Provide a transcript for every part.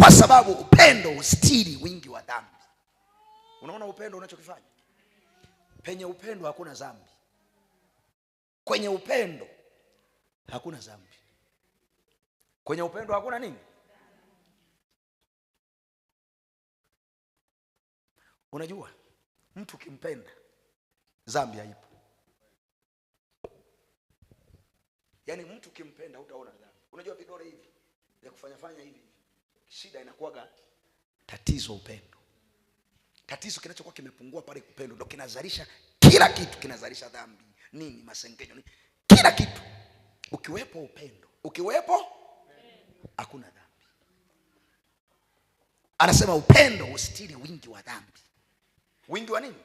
kwa sababu upendo hustiri wingi wa dhambi. Unaona upendo unachokifanya? Penye upendo hakuna dhambi. Kwenye upendo hakuna dhambi. Kwenye upendo hakuna nini? Unajua mtu kimpenda dhambi haipo. Yaani mtu kimpenda hutaona dhambi. Unajua vidole hivi ya kufanya hivi, shida inakuwaga tatizo upendo. Tatizo kinachokuwa kimepungua pale upendo ndio kinazalisha kila kitu, kinazalisha dhambi, nini, masengenyo, nini, kila kitu. Ukiwepo upendo, ukiwepo hakuna dhambi. Anasema upendo hustiri wingi wa dhambi. Wingi wa nini?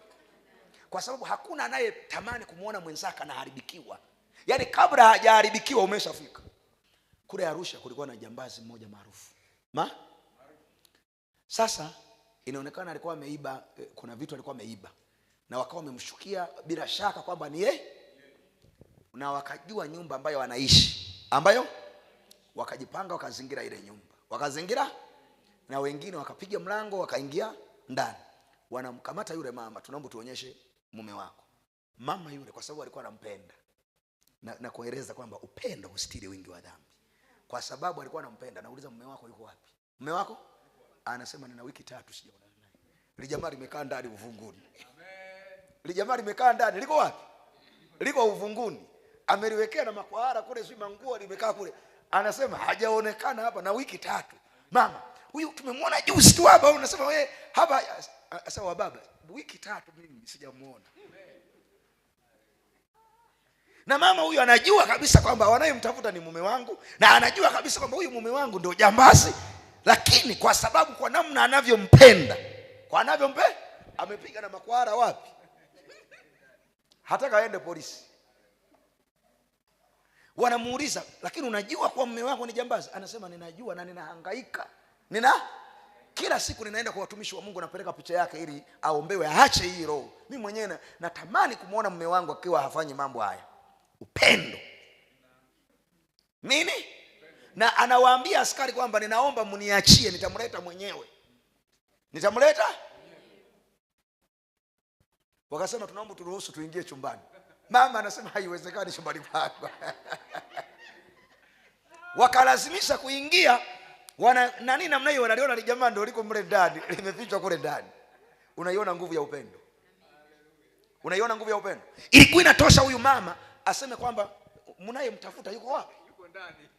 Kwa sababu hakuna anayetamani kumuona mwenzake anaharibikiwa. Yaani kabla hajaharibikiwa umeshafika. Kule Arusha kulikuwa na jambazi mmoja maarufu. Sasa inaonekana alikuwa ameiba, kuna vitu alikuwa ameiba. Na wakawa wamemshukia bila shaka kwamba ni yeye. Na wakajua nyumba ambayo anaishi, ambayo wakajipanga wakazingira ile nyumba. Wakazingira na wengine wakapiga mlango wakaingia ndani. Wanamkamata yule mama, tunaomba tuonyeshe mume wako. Mama yule kwa sababu alikuwa anampenda. Na kueleza kwamba upendo hustiri wingi wa dhambi. Kwa sababu alikuwa anampenda, nauliza mume wako yuko wapi? Mume wako? Anasema nina wiki 3 sijaonana naye. Ile jamaa limekaa ndani uvunguni. Amen. Ile jamaa limekaa ndani, liko wapi? Liko uvunguni. Ameliwekea na makwahara kule, si manguo limekaa kule. Anasema hajaonekana hapa na wiki 3. Mama, huyu tumemwona juzi tu hapa, unasema wewe hapa sawa baba, wiki 3 mimi sijamuona. Na mama huyu anajua kabisa kwamba wanayemtafuta ni mume wangu, na anajua kabisa kwamba huyu mume wangu ndio jambazi, lakini kwa sababu kwa namna anavyompenda, amepiga na makwara wapi? Hataka aende polisi. Wanamuuliza, lakini unajua kwa mume wako ni jambazi? Anasema ninajua na ninahangaika. Kila siku ninaenda kwa watumishi wa Mungu, napeleka picha yake ili aombewe aache hii roho. Mimi mwenyewe natamani kumuona mume wangu akiwa hafanyi mambo haya. Upendo. Nini? Na anawaambia askari kwamba ninaomba mniachie, nitamleta mwenyewe. Nitamleta? Wakasema tunaomba turuhusu tuingie chumbani. Mama anasema haiwezekani chumbani kwako. Wakalazimisha kuingia. Nani namna hiyo wanaliona jamaa ndio liko mle ndani, limefichwa kule ndani. Unaiona nguvu ya upendo? Unaiona nguvu ya upendo? Ilikuwa inatosha huyu mama aseme kwamba mnayemtafuta yuko wapi? Yuko ndani.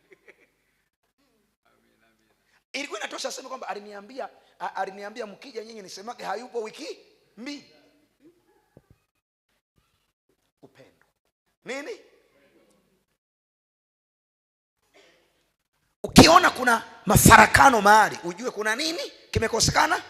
Ilikuwa inatosha aseme kwamba aliniambia mkija nyinyi nisemake hayupo wiki 2. Upendo. Nini? Ukiona kuna mafarakano mahali, ujue kuna nini kimekosekana?